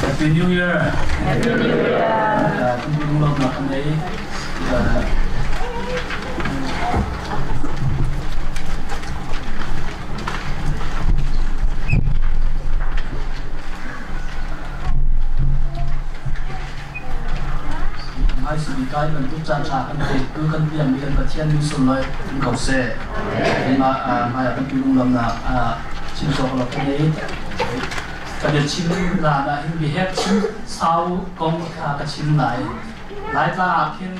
Happy New Year Happy New Year คุณลุงลงมาทำไมhai sự bị cái lần tu cha cha kan te tu kan piam mi kan pathian mi sun loi kan kau se ma mai kan pi lung lam na chin so ko ko nei ka de chin na na hin bi hek chin sau kong kha ka chin lai ta khin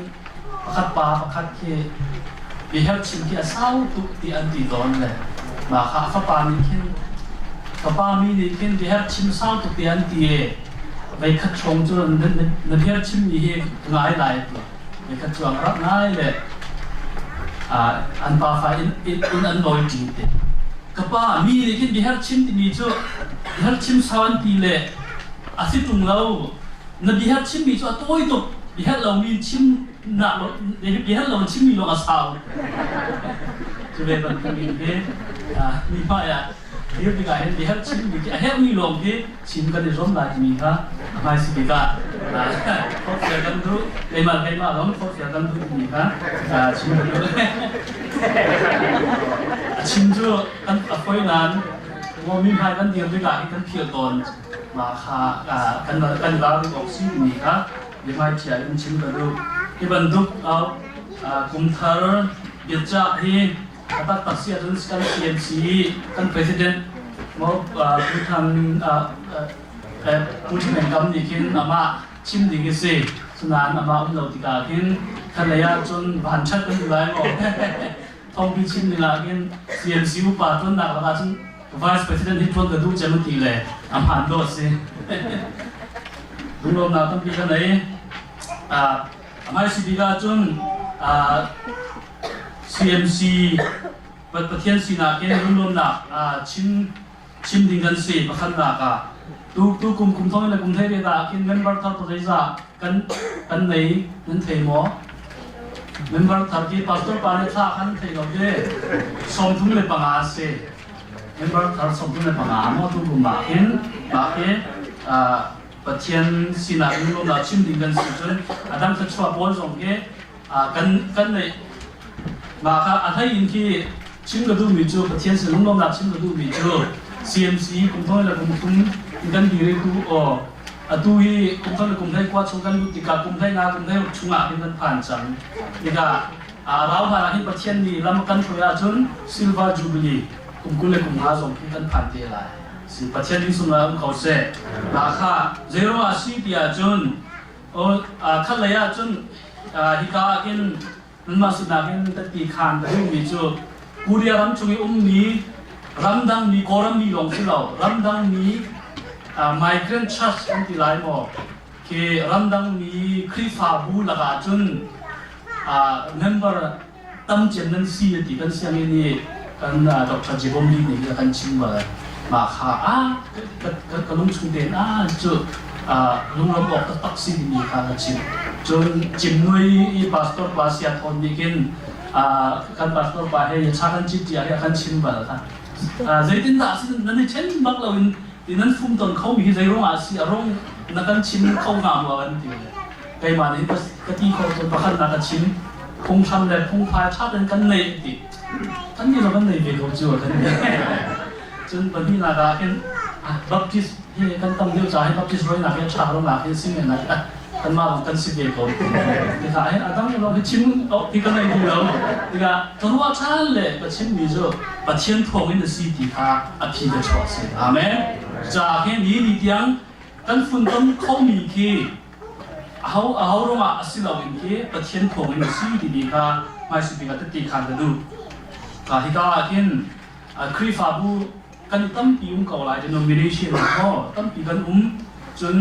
khat pa khat ki bi hek chin ki sau tu ti an ti don le ma kha pa mi khin ka pa mi ni khin bi hek chin sau tu ti an ti vậy khách chồng cho nên hiện chim gì hết ngái lại vậy khách chồng rất ngáiเลยanh ba phải in anh nói chuyện thế các bạn mi thì khi hiện chim thì mi cho hiện chim sao anh thì lệ xin tung lâu nên hiện chim mi cho tôi tục hiện lâu mi chim nạp hiện lâu chim mi lo sao cho nên bạn không biết thế mi phải dia juga lihat cim di akhir ni long ke cim kan rom la ni ha mai si ka kok ya kan tu lema long kok ya kan tu ni ha cim ju kan apoi nan ngo mi hai kan dia juga kan phia ton ma kha kan la ok si ni ha le mai chia in cim ka du ki ban du kum thar ya cha hi kata taksi adun kan CMC kan presiden mau putan putin engkam dikin nama cim dingin sih sunan nama umlau tiga kin kan laya cun bahan cat kan mulai mau tong cim dingakin CMC upa cun nak laka cun vice president hitun kedu jaman tile amhan do sih belum nak kan pikan lagi amai si biga cun CMC ประเทศสินาเกณฑ์รวมๆนักชิมดิ่งกันสิประคันนักตู้กลุ่มท้องในกลุ่มไทยเรียกว่าเกณฑ์เมมเบอร์ทัพตัวใจจะกันในนั้นเทมอเมมเบอร์ทัพที่ปัสตอร์ปานิท่าขันเทเราเย่สมทุนในปังอาเซ่เมมเบอร์ทัพสมทุนในปังอามอตู้กลุ่มมาเกณฑ์ประเทศสินารวมๆนักชิมดิ่งกันสิจนอาดัมจะช่วยบอลส่งเกกันในมาค่ะอันที่อินที่ชิมกระดูกมีจูประเทศสิลุงลงนักชิมกระดูกมีจู CMC กลุ่มท้องและกลุ่มทุ่งกันดีเลยกูตู้ที่กลุ่มท้องและกลุ่มไทยกว่าชงกันดูติกากลุ่มไทยงากลุ่มไทยชุงอาเป็นกันผ่านจังนี่ก็เราหาที่ประเทศนี้ลำกันช่วยจนซิลวาจูบิลีกลุ่มกุลและกลุ่มหาส่งที่กันผ่านเท่าไรสิประเทศนี้สุนัขเขาเสกราคา0 80ปีจนขั้นระยะจนฮิกากินนั่นมาสุดนักนั่นตัดตีขานแต่ยังมีจูกูเรียรำช่วยนี้รำดังนี้กอรำนี้ลงสิเรารำดังนี้ไมเกรนชัสอันที่ไลน์บอกคือรำดังนี้คริฟาบูละกันจนเมมเบอร์ตั้มเจนนั่นซีที่กันเสียงนี้กันดร.จิบอมลีนี่กันชิมมาค่ะก็ลุงชุนเดนจูลุงเราบอกตักซีนี่ค่ะชิมจนจิมนุ้ยพาสปอร์ตบาเซียทอนนี่กินกันพาสปอร์ตบาเฮียชากันจิตยาเฮียกันชิมแบบนั้นใจตินดาสินั่นเช่นบักเราอินนั้นฟุ้งตอนเขามีใจร้องอาเซียร้องนักกันชิมเขางามกว่ากันทีเลยไกมาเนี่ยก็ที่เขาตัวประคันนักกันชิมพงชันเลยพงพายชาติกันเลยติกันนี่เรากันเลยเบลจูกันจนวันนี้นักกันบัพติสเฮียกันตั้งเดียวใจให้บัพติสร้อยนักเฮียชาร้องนักเฮียสิ่งนั้นกันมาของกันสิเบลที่ขายอาดัมเราไปชิมที่กันเลยทีเดียวที่ก็ตัวว่าชาเลยก็ชิมมีจ้ะ把天托给的是地他批的错事，阿门。จากนี้นี่ยังกันฝุ่นต้นเขามีคีเขาลงมาสิเราเองคีประเทศ托给的是地他ไม่สุดที่กันตีขันกันดูที่ก็ที่คริฟาบูกันตั้มปีเก่าหลายจะ nomination ก็ตั้มปีกันจน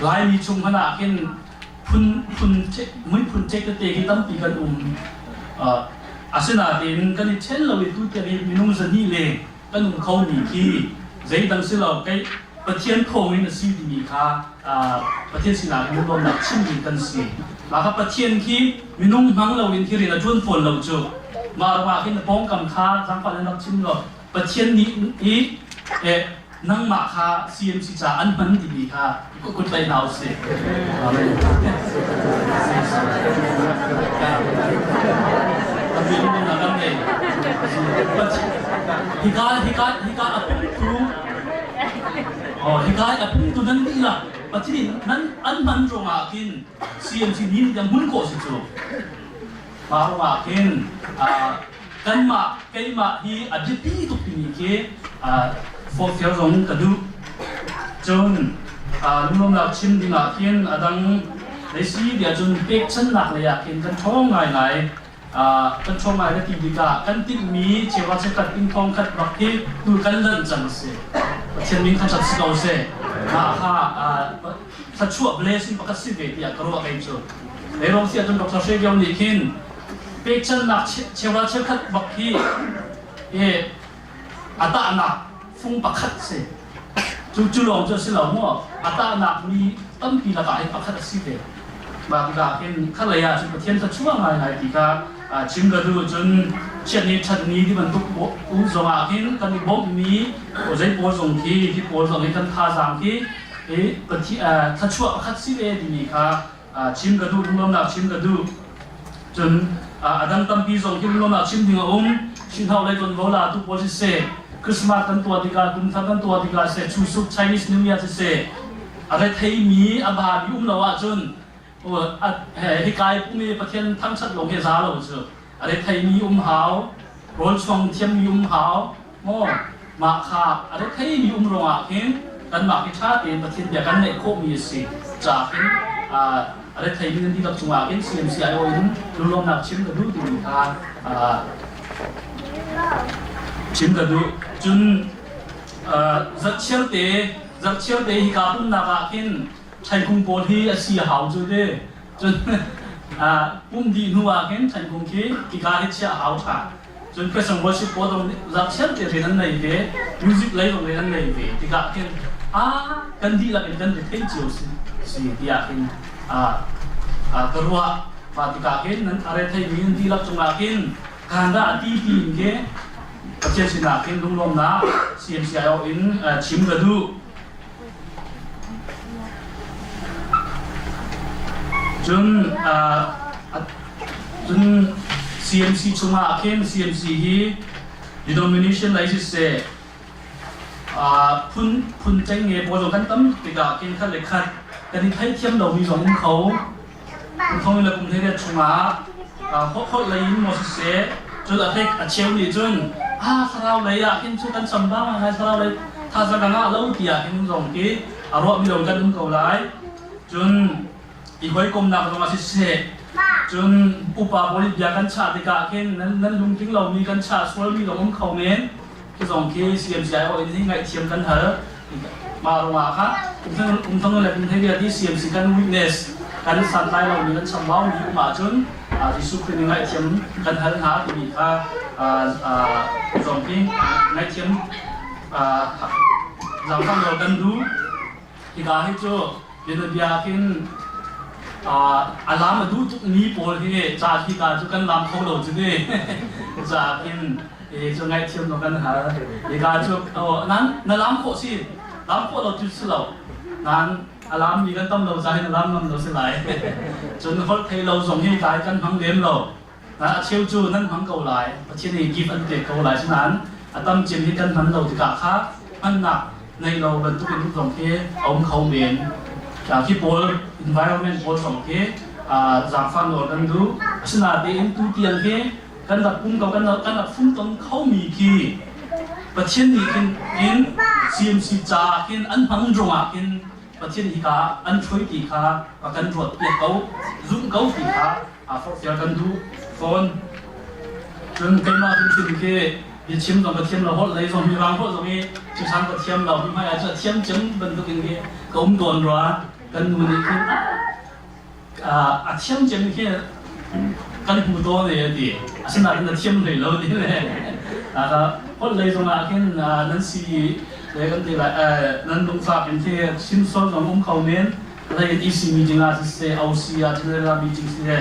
หลายมีชงขนาดที่พุ่นเช็คไม่พุ่นเช็คก็เตะที่ตั้มปีกันอาเซนาเดนกันเช่นเราไปดูเตะมีนุ่งสนีเลยกันนุ่งเขาหนีที่ใจตั้งสิเราไปประเทศโควิดสิดีมีค่ะประเทศสินาเป็นรวมนักชิมดีกันสิมาครับประเทศที่มีนุ่งมังเราเองที่เรียนจนฝนเราจูมาว่าที่ป้องกันค้าสังกัดนักชิมเราประเทศนี้ นั่งมาค่ะ CMC จะอันมันดีค่ะก็คุณไปนาวสิอะไรตอนนี้มันอะไรเนี่ยฮิกาอัพทูฮิกาอัพทูนั่นดีละปัจจุบันนั้นอันมันตรงอากิน CMC นี้ยังมุ่งโกสิจูมาว่ากินกันมาฮีอดีตที่ตุกปีนี้เกี่ฟอร์เฟียรงกระดูจนนุ่มๆเราชิมดีมากินดังในซีเดียจนเป็กฉันหนักเลยกินกันท้องไงกันท้องไงได้ตีดีกากันติดมีเชื่อว่าจะกัดปิ้งทองกัดบักที่ดูกันเล่นจังสิเช่นมิ้งขันจัดสิเอาเสียมาค่ะถ้าชั่วเบลสิปกติเดียกรู้ว่าเป็นชั่วในโรงเสียจนดร.เชฟยอมนี่กินเป็กฉันหนักเชื่อว่าจะกัดบักที่อาตาหนักฟุ้งปักขัดเสียจู่ๆลองจะสิเราว่าอาตาหนักมีตั้งปีละกายปักขัดสิเดียบางทีเห็นขั้นเลยจุดประเทศถ้าช่วงไหนที่ก็ชิมกระดูจนเช่นนี้ชัดนี้ที่มันทุกอุจจาระเห็นกันที่บอกมีโอ้ใจปวดตรงที่ปวดตรงนี้กันท่าทางที่ประเทศถ้าช่วงขัดสิเดียที่นี่ค่ะชิมกระดูรวมหนักชิมกระดูจนดังตั้งปีส่งที่รวมหนักชิมถึงชิมเท่าไรจนเวลาทุกวันที่เสกคริสต์มาสกันตัวดีกาคุณทำกันตัวดีกาเสกชูสุก Chinese New Year ที่เสกอะไรไทยมีอาบาดิเราจนฮิกายพวกนี้ประเทศทั้งชัดลงเฮซ่าเราเจออะไรไทยมีหาวโรลชงเทียมมีหาวโม่มาขาบอะไรไทยมีโรงเห็นกันมาพิชาเป็นประเทศเดียวกันในโคมีสิจากเห็นอะไรไทยมีที่เราจังหวะเห็น CMCIO เห็นรุ่นลมหนักชิมกระดูดีค่ะชิมกระดูจนจักเชี่ยวเตะฮิกาปุ่นนักเห็นใช้กุมโพลีเสียหาวจุดเดจนปุ่มดีนัวเห็นใช้กุมที่ฮิกาเสียหาวชาจนเพื่อสังเวยสิปวดตรงจักเชี่ยวเตะเรื่องไหนเดมิวสิกไลฟ์ตรงเรื่องไหนเดฮิกาเห็นกันดีละเป็นกันเป็นเทนจิโอสิที่เห็นกระว่าปฏิกาเห็นนั้นอะไรไทยมีนดีละจงอาเห็นการด่าตีปีนเกประเทศสินาเห็นลุงลมนะ CMCIO อินชิมกระดูจนCMC ชงอาเข็ม CMC ฮี denomination ไหนสิเสพุ่นเจงเงยพอจงกันตั้มติกาเข็มขั้นเล็กขัดแต่ที่ไทยเทียมเรามีสองเขามีละกลุ่มเทเรียชงอาเขาเลยยินมอสิเสจนอาเทกเชลนี่จนสาวเลยเห็นชุดกันสมบ้างไงสาวเลยถ้าสักงานเราที่เห็นสองที่อารมณ์มีลงกันดุนเขาเลยจนอีกคนกลมนักลงมาสิเสจนอุปบริยากันชาติกาเข็นนั้นลุงทิ้งเรามีกันชาส่วนมีลงเขาเมนที่สองที่ CMCI เอาที่ไงเทียมกันเหรอมาลงมาครับทั้งอะไรเป็นที่เรียกที่ CMC กัน weakness กันสันไลเรามีกันสมบ้ามีอุมาจนที่สุดคือไงเทียมกันเหรอหาที่มีค่ะสองที่ไงเทียมเราฟังเรากันดูที่กาให้โจเดี๋ยวเบียร์ขึ้นลามมาดูจุดนี้ปวดที่จากที่การจุดกันลามเขาเราจุดนี้จากขึ้นจุดไงเทียมเรากันหาที่การจุดนั้นลามโคสิลามโคเราจุดสิเรานั้นลามมีกันต้มเราใจนั้นลามเราสิไหลจนเขาเทเราส่งให้กายกันพังเลี้ยมเราเชี่ยวจูนั้นพังเกาไหลประเทศนี้กิฟต์อันเด็กเกาไหลฉะนั้นตั้มจิมให้กันพันเราที่กะค้าพันหนักในเราบรรทุกเป็นทุกส่งที่เอาเขาเมียนจากที่โพล environment โพลสองที่จากฟังเรากันดูฉะนั้นเองตู้เตียงที่กันดับปุ่มกับกันดับฟุ้งตรงเขามีที่ประเทศนี้กิน CMC จ่ากินอันพังตรงกินประเทศนี้ก็อันช่วยตีค่ะกันตรวจเปียกเขาซุ่มเขาตีค่ะฟอกเสียกันดูโฟนจนใครมาถึงสิ่งที่ยิ่งชิมตรงประเทศเราหดเลยส่งมีบางคนตรงนี้ชิมทางประเทศเราไม่อาจจะเทียมจังบรรทุกอย่างนี้ก็โดนรัวกันดูนี่คือเทียมจังที่กันผู้ตัวเนี่ยดิฉะนั้นเทียมเลยเราดิเลยนะครับหดเลยตรงนั้นนั้นสิเลยกันที่นั้นตรงฝากเป็นที่ชิมซ้อนของเขาเน้นอะไรอีซีมีจริงอาจจะเสียเอาเสียที่เรามีจริงเสีย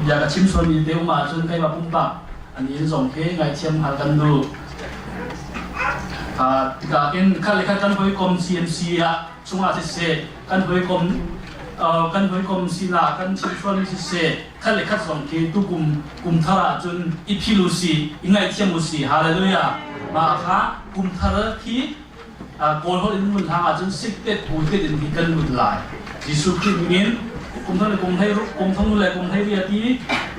อยากชิมซ้อนมีเดียวมาจนใครมาปุ่มปากอันนี้ส่งเพลงไงเทียมหากันดู tiga ken kalikat kan hoi kom CMC ya cunga se kan hoi kom sina kan chifron se kalikat song ki tu kum thara chun ipilusi ingai thiamusi hallelujah ma kha kum thara ki kol hol in mun hanga chun sikte pulte din ki kan mut lai jisu ki min kum thang le kum thai ria ti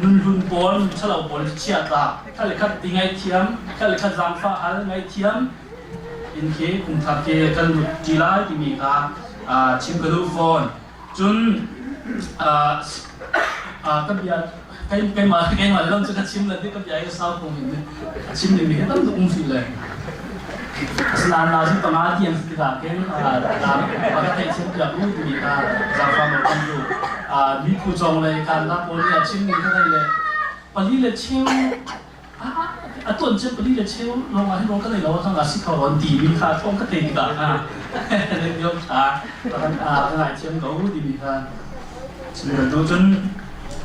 nun hun pol chalau pol chia ta kalikat ingai thiam kalikat jang fa hal ngai thiam in ke kum thak ke kan mut ti lai ti mi ka chim ka lu phone chun các bia cái mà lông cho các chim là các bia cái sao cùng mình chim thì mình hết cũng gìเลยlà chúng ta nói tiền thì cả cái làm và các thầy chim được lúc thì ta làm vào một công việc đi phụ trồng này càng là bốn nhà chim mình cái này này và đi là chiêu tuần trước đi là chiêu long mà long cái này nó thằng là xích khẩu còn tỉ mình khá không các thầy cả nên nhớ cái này chim gấu thì mình chim là tôi chân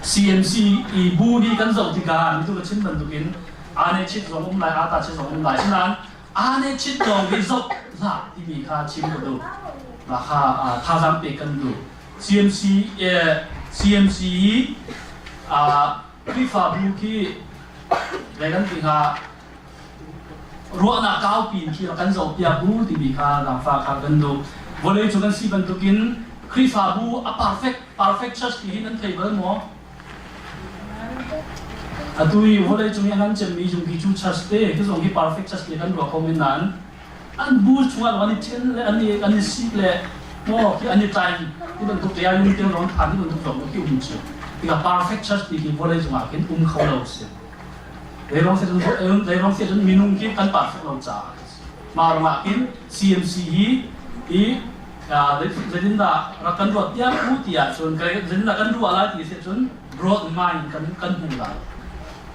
CMC i bu đi kan zau ti ka tu ka chin ban tu kin ane chit zong lai ata chit zong lai chin an ane chit zong bi zok la ti bi kha chim ko du la kha tha jam pe kan du CMC pri fa bu ki le kan ti kha ro na kau pin ki kan zau pia bu ti bi kha la fa kha kan du volei chu kan si ban tu kin pri fa bu a perfect church ki nan thei bal mo tôi vô đây chúng anh chém mi chúng khi chú church thế cái dòng cái perfect church này kan được không nên nan anh bu chúng anh chen le anh ship le mo cái anh time cái bên thuộc địa những tiếng nói thằng cái bên thuộc dòng cái umchi cái perfect church thì cái vô đây chúng anh cái khâu lâu xí để rong sẽ chúng minung cái kan perfect lâu cha mà mà cái CMC ý để đến đó là kan ruột tiang u tia chun cái đến là kan ruột lại thì sẽ chun broad mind kan hùng lại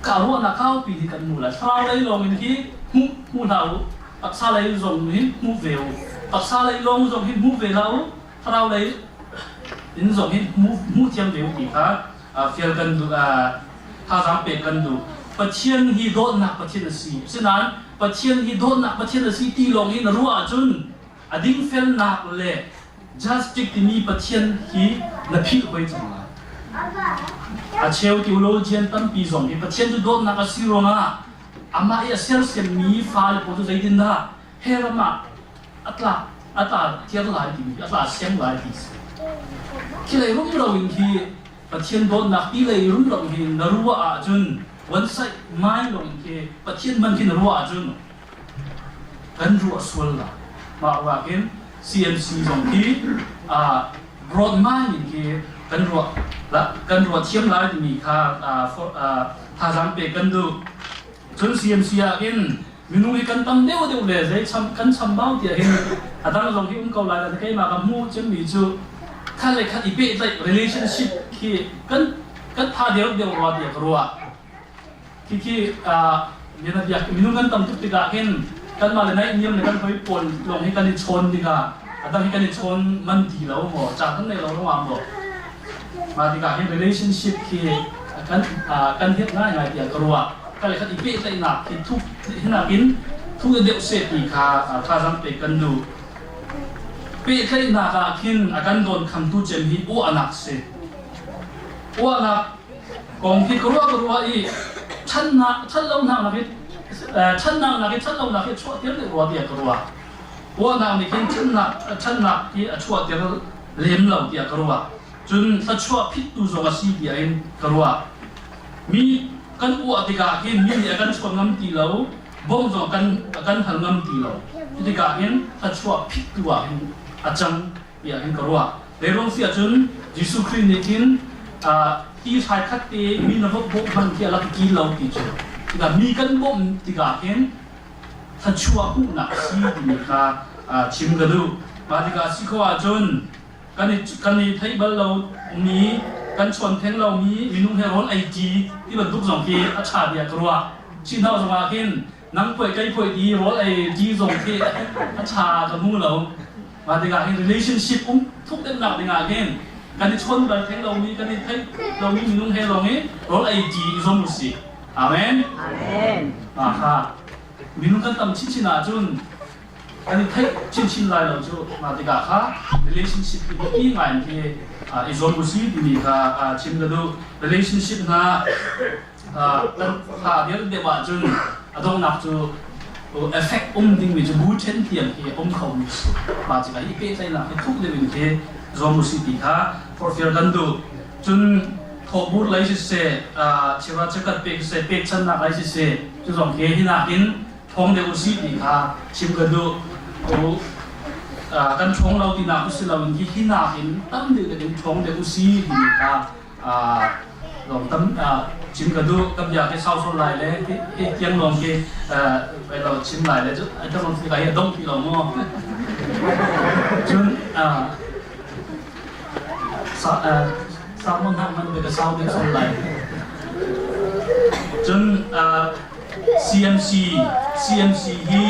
kalau nak kau pilih kan mula, kalau lagi long ini mu tahu, paksa lagi long ini mu veo, paksa lagi long long ini mu veo, kalau lagi ini long ini mu tiang veo kita, feel kan tu,他sampai kan tu, pasien hidup nak pasien nasi, senan pasien hidup nak pasien nasi ti long ini ruah jun, ading feel nak le, just cik ini pasien hi napil kau itu mana. Chiều tiểu lô chiến tâm bị rộng thì bắt chân đốt nạc xí rồi mà ama ia sel xem mi pha le po dây din da he ra mà atla tiệt lại thì atla xem lại thì khi lấy rung đầu thì bắt chân đốt nạc đi lấy rung đầu thì nó rùa chun one side mai lòng thì bắt chân mình thì nó rùa chun gần rùa xuân là mà qua cái CMC rộng thì broad mind thì gần rùa là gần ruột chiếm lại thì mình thà rằng về gần đủ chuẩn CMC in mình nuôi gần tâm đều để dễ chăm bao thì in đang dùng cái câu lại là cái mà cầm mua chiếm mình chú khai lại khai bị lại relationship khi gần thà đều vào thì ruột khi mình là việc mình nuôi gần tâm tức là in gần mà là này nhiều này gần phải buồn lòng hay gần đi chôn thì cả đang cái đi chôn mình thì lâu mà chẳng cái này lâu nó làm mà mà thì cả cái relationship khi cần thiết ngay ngày tiệc rồi cái này cái bị lại nạp thì thu thế nào kín thu điệu sẽ thì khá rằng phải cần đủ bị lại nạp là khi cần đồn khăm tu chém hi ô nạp sẽ ô nạp còn khi rồi ý chân lâu nào là cái chân lâu là cái chuột tiếng được rồi tiệc rồi ô nạp thì khi chân nạp thì chuột tiếng liếm lâu tiệc rồi chun sa chua phit tu zonga si dia in karwa mi kan u atika hin mi ni kan chua ngam ti lo bom zo kan hal ngam ti lo atika hin sa chua phit tu wa hin achang ya hin karwa le rong sia chun jisu christ ni kin ti sai khat te mi na bom man ti ala ki lo ti chu tika mi kan bom tika hin sa chua ku na si ni ka chim ga du ba tika si ko a chunกันนี่ไทยบ้านเรามีกันชวนเทงเรามีนุ่งเฮโรนIG ที่บรรทุกส่งที่อาชาเดียกรัวชินเท่าสมาคินนั่งป่วยใกล้ป่วยดีรถIG ส่งที่อาชากับมู่เรามาดีกว่าเห็น relationship ทุกเรื่องหนักดีกว่าเห็นกันนี่ชวนกันเทงเรามีกันนี่ไทยเรามีนุ่งเฮโรนนี้รถIG ส่งมุสิอาเมนอาเมนค่ะมีนุ่งกันตำชิชินาจุน อันนี้ให้ชินไลเราจะมาติกาค่ะ relationship ที่งานที่อิสระมุสีดีค่ะชิมกันดู relationship นะกันถ้าเดี๋ยวเดี๋ยวว่าจนต้องนับจู effect ดิ้งวิจูบูเชนเทียมที่เขามีมาติกาอีกเป็นใจนะที่ทุกเรื่องที่อิสระมุสีดีค่ะ for fear กันดูจนทบูดไลซิเซ่เชื่อว่าจะกัดเป็กเซ่เป็กชันนักไลซิเซ่จุดสองเคที่นักอินท้องเดือดสีดีค่ะชิมกันดูกันท้องเราที่นักอุศิเราที่ที่นักอินตั้มเดือดกันท้องเดือดสีดีค่ะลองตั้มชิมกันดูกับยาที่เศร้าโซไลเลยที่ยังลองที่ไปเราชิมไลเลยจุดจะลองที่ไหนต้องที่เราโม่จนสามวันทำมันเป็นเศร้าเป็นโซไลจนCMC ที่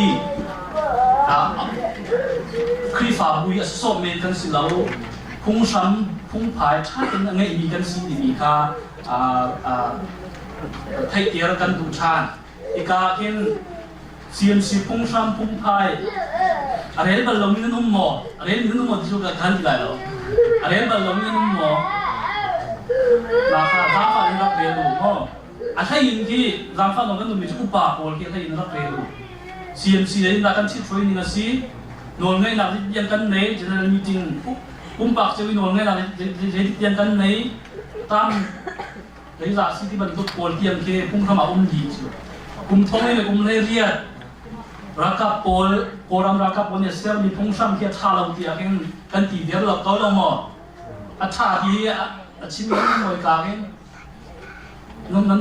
ครีฟ้าบุยสอบเมกันสิเราพุ่งซ้ำพุ่งพายถ้าเป็นยังไงมีกันสิดีค่ะไทยเกียร์กันทุกชาติอีกาเห็น CMC พุ่งซ้ำพุ่งพายอะไรบัลลังก์นี่นุ่มหมออะไรนี่นุ่มหมอที่สุดกันที่ไหนแล้วอะไรบัลลังก์นี่นุ่มหมอราคานี่รับเรียนรู้พ่อถ้ายินที่รังฟังเราก็ต้องมีจุดป่าโผล่ที่ถ้ายินรับเร็ว CMC เลยนักการที่ช่วยนี่นะสิโน่นไงนักที่ยังกันไหนจะได้มีจริงปุ่มปากจะวิโน่นไงนักที่ยังกันไหนตามเลยจากสิ่งที่บรรทุกโผล่ที่ยังแค่ปุ่มเข้ามาดีจุดปุ่มท้องนี่ปุ่มเรียดรักกับโผล่รำรักกับโผล่เนี่ยเซลล์มีพุ่งซ้ำที่ท่าเราที่ยังกันตีเดียวเราเขาเราหมดท่าที่ชิ้นนี้หน่วยกลาง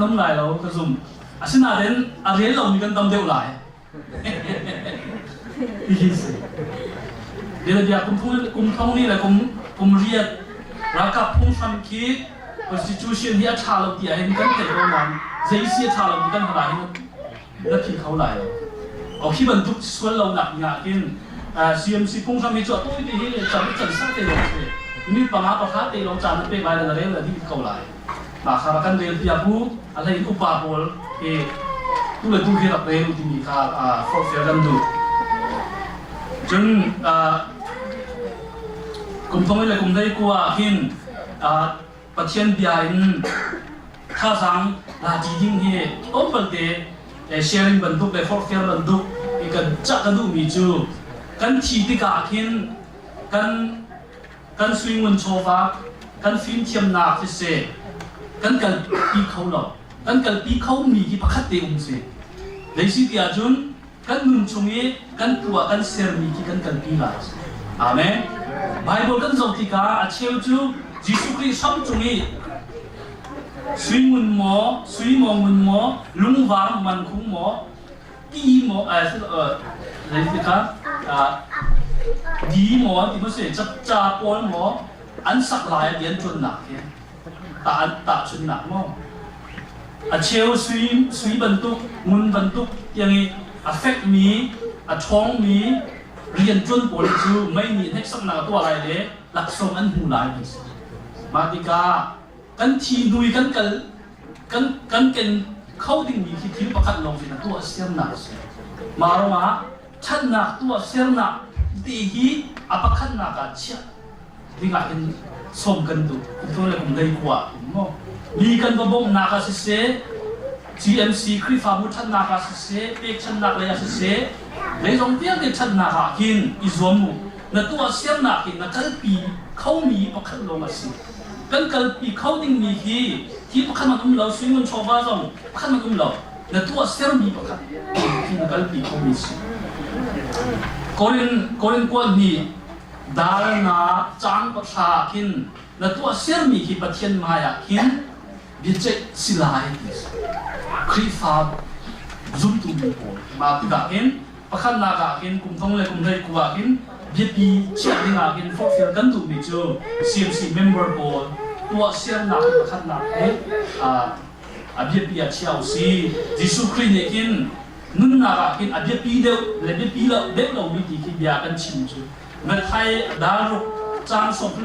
น้ำลายเรากระซุ่มสิ่งนั้นเรามีกันตำเดียวหลายเดี๋ยวกุมท้องนี่แหละกุมเรียดรักกับพุ่งซ้ำคิด constitution ที่ท่าเราที่เห็นกันแต่ประมาณใจเสียท่าเราที่กันเท่าไหร่นักขีดเขาหลายเอาที่บรรทุกส่วนเราหนักหนากินCMC พุ่งซ้ำมีจอดตู้ที่นี่จะไม่จัดสักเดียวเลยนี่ประมาณเตะลงจานเป็นใบอะไรเลยที่เขาหลายมาคาร์กันเรียนที่akuอะไรอุปาโพลtu le tu kira pe tu ni ka for fair dan du jun kum thong le kum dai kwa hin pathian bia in tha sang la ji ding he opal te sharing ban du le for fair ban du ikan cha kan du mi chu kan thi ti ka hin kan swing mun chowa kan film thiam na ti seกันกัลปีเขาหรอกกันกัลปีเขามีที่ประคัตเตองเสในสิ่งที่อาจุนกันนุ่งชงเอกันตัวกันเซอร์มีที่กันกัลปีลาสอาเมนไบเบิลกันสอนที่กาอาเชลจูยิสุคริสต์ซ้ำชงเอสวยมุนหมอสวยมองมุนหมอลุงวางมันคุ้งหมอตีหมออะไรที่กาดีหมอที่มันเสียจับจ่าปอนหมออันสักหลายเดือนจนหนักเนี่ยตาชุนหนักมั้งเชลสวยบรรทุกมุนบรรทุกยังไงaffect มีท้องมีเรียนจนปวดจูไม่มีเทคนิคนาตัวอะไรเลยหลักสมอันหูหลายมาติกากันทีดุยกันเข้าดิ่งมีที่ทิ้งประคัตลงเป็นตัวเสียหนักมาหรอมาชันหนักตัวเสียหนักดีฮีประคัตหนักเชี่ยที่งานสมกันดูตัวเลยผมได้กว่ามีกันบ่งนาคาสิเซ GMC ครีฟ้าบุตรนาคาสิเซเป็กชันนักเลยสิเซเลยตรงเพียงเด็กชันนาคากินอิสวมุนตัวเสียงนักกินนักปีเขามีประคันลงมาสิกันกัลปีเขาดิ่งมีที่ประคันมันเราซึ่งมันชอบว่าส่งประคันมันเราตัวเสียงมีประคันที่นักปีเขามีสิกอรินกวนมีดาลนาจางประชาคินและตัวเสียมีที่ประเทศมาอยากคินดิเจสิลายครีฟ้าจุนตุมีโอมาติกาคินประคันนากาคินกุมทองเลยกุมได้กัวคินบีปีเชียร์ดิงาคินฟอร์เฟียกันตุมีจู CMC member board ตัวเสียนักประคันนักบีปีเชียร์ซีดิสุครีเนคินนุ่นนากาคินบีปีเดียวและบีปีละเด็กเรามีที่คิดยากันชิมจูเมื่อไทยดารุจางส่งพ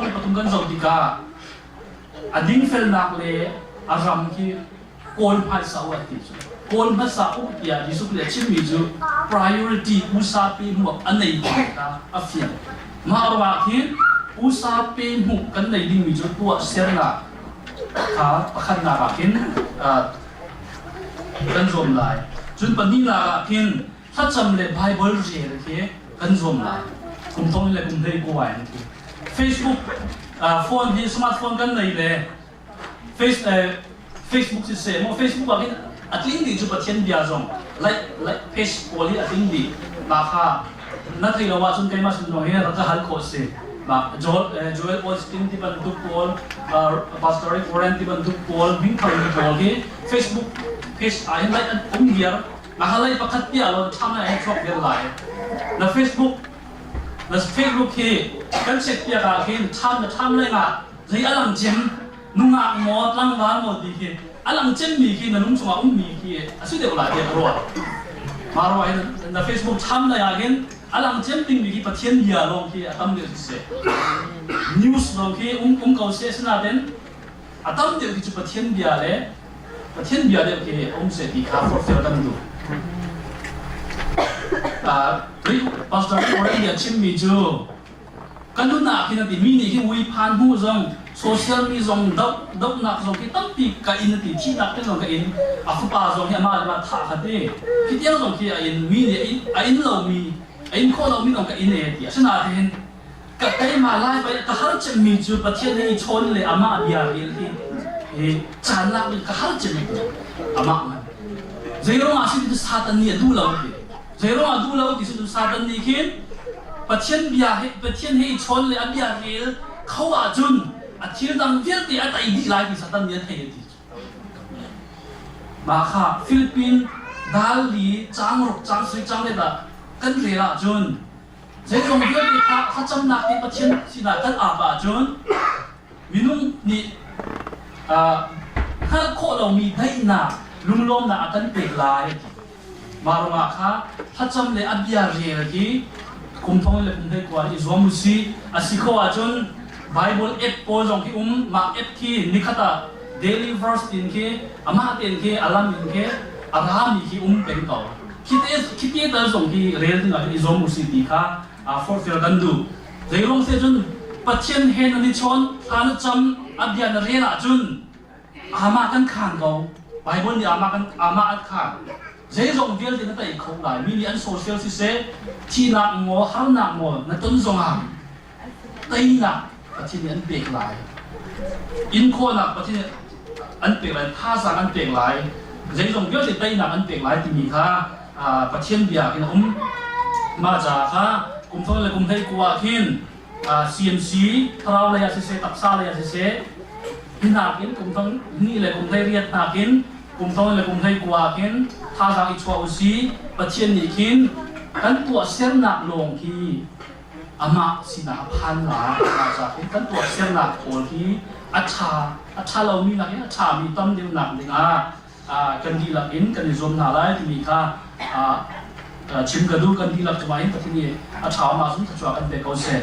ลปฐุมกันส่งติกาดิ้งเฟลนักเลยอารามที่โกลพายสวัสดิ์ คนภาษาอุปยาดิสุกเลชิมิจู priority อุตสาหปีหมวกอันไหนบ้างนะอัฟยันมาเอาว่าที่อุตสาหปีหมวกกันไหนดิ้งมิจูตัวเสียนะค่ะประคันนาบักินกันรวมลายจนปัจจุบันกินถ้าจำเลยไบเบิลเรียนที่กันรวมลายคุณต้องเลยคุณได้กูไว้ที่ Facebook โฟนที่สมาร์ทโฟนกันไหนเลย Facebook ที่เสมอ Facebook ว่ากินอัดลิงก์ดีจุดประเทศเดียวจงไล่เพจโพลีอัดลิงก์ดีมาค่ะนั่นที่เราว่าจนใกล้มาสุดหน่อยเราจะหันโคตรเสียมาโจเอลออสตินที่บรรทุกโพลพาสตอริฟอร์เรนที่บรรทุกโพลวิ่งเข้าในโพลที่ Facebook เพจไอ้ไล่อันอุ้มเดียร์มาค่ะไล่ประคัตเดียร์เราทำอะไรชอบเดียร์ไล่ใน Facebook ที่กันเสร็จเดียร์กันทำเลยนะที่อลังเจมนุ่งอ่างหมดลังบ้านหมดดีที่อลังเจมมีที่นั่นนุ่งสว่ามีที่อาศัยเดียวกันเดียร์รัวมารัวใน Facebook ทำเลยกันอลังเจมติงมีที่ประเทศเดียร์ลงที่ตั้มเดียวที่เสนิวส์ลงที่เขาเสียสนาเด่นตั้มเดียวที่จุดประเทศเดียร์เลยประเทศเดียร์เดียวที่เสียที่ข้าวฟอร์เฟลตั้มดูภาษาอังกฤษเนี่ยชิมมีจูกันดูหนักที่นั่นที่มีนี่ที่วิพากษ์หูจงโซเชียลมีจงดับหนักจงที่ตั้งปีกับอินที่นักที่จงกับอินอาฟ้าจงที่มาเลยมาท่าขัดเองที่เดียวจงที่อินมีเนี่ยอินเรามีอินคนเรามีจงกับอินเนี่ยที่ฉะนั้นที่เห็นกับใครมาไล่ไปกับฮาร์ดจะมีจูประเทศนี้ชนเลยอามาเบียร์ที่จานนักเลยกับฮาร์ดจะมีอามามันเรื่องอาชีพที่สาตันเนี่ยดูเราที่เรื่องอาดูเราที่สุดสาตันนี่คือประเทศเบียร์ประเทศให้ชนเลยอาเบียร์เขาอาจุนอาทิตย์ดังเวียดที่อาตัยดีไลที่สาตันเนี่ยให้ดีมาค่ะฟิลิปปินส์ดาลีจางรุกจางสุยจางเลยละกันเรียละจุนเจ้าของเวียดที่เขาจำนักที่ประเทศสินะกันอาบะจุนวินุ่งนี่ถ้าโคเรามีได้น่ะลุ่มล้มน่ะอากันเปกลายมาลงมาค่ะถ้าจำเลยอาเบียร์เรียที่คุมท้องเลยคุมได้กว่าอิสวามุสีอาศิโคอาจนไบเบิลเอฟโพจงที่มาเอฟที่นิคตาเดลิเวอร์สตินที่อามาตินที่อัลลามินที่อารามีที่เป็นเก่าคิดเอตจงที่เรียนที่ไหนอิสวามุสีที่ค่ะฟอร์ฟิลกันดูเรื่องเสียจนปัจเจนเห็นอันนี้ชนการจำอาเบียร์เรียนอาจุนอามากันขันเขาไบเบิลนี่อามาอัดขันเจ้าจงเดียร์ที่นั่นแต่เขาหลายมีอันโซเชียลสิเสที่นักโง่ห้ามนักโง่นั่นต้นจงหางแต่นักประเทศนี้อันเปลี่ยนหลายอินโคนักประเทศอันเปลี่ยนหลายภาษาอันเปลี่ยนหลายเจ้าจงเดียร์ที่แต่นักอันเปลี่ยนหลายที่มีค่าประเทศเบียร์ที่นั่นมาจากค่ากลุ่มท้องเลยกลุ่มไทยกว่าที่CMC ทราวเลยสิเสตักซาเลยสิเสที่นักกินกลุ่มท้องนี่เลยกลุ่มไทยเรียนนักกินกลุ่มท้องเลยกลุ่มไทยกว่ากินท่าทางอิจฉาอุซีประเทศนี้กินกันตัวเสียหนักลงที่อามาสินาพันหลามาจากกันตัวเสียหนักโอที่อัชชาเรามีหนักอัชชามีต้นเดียวหนักหนึ่งกันดีหลักอินกันในโซนหนาไลที่มีค่าชิมกระดูกันดีหลักจะมาอินประเทศนี้อัชชามาสุนทรกันเด็กเขาเสร็จ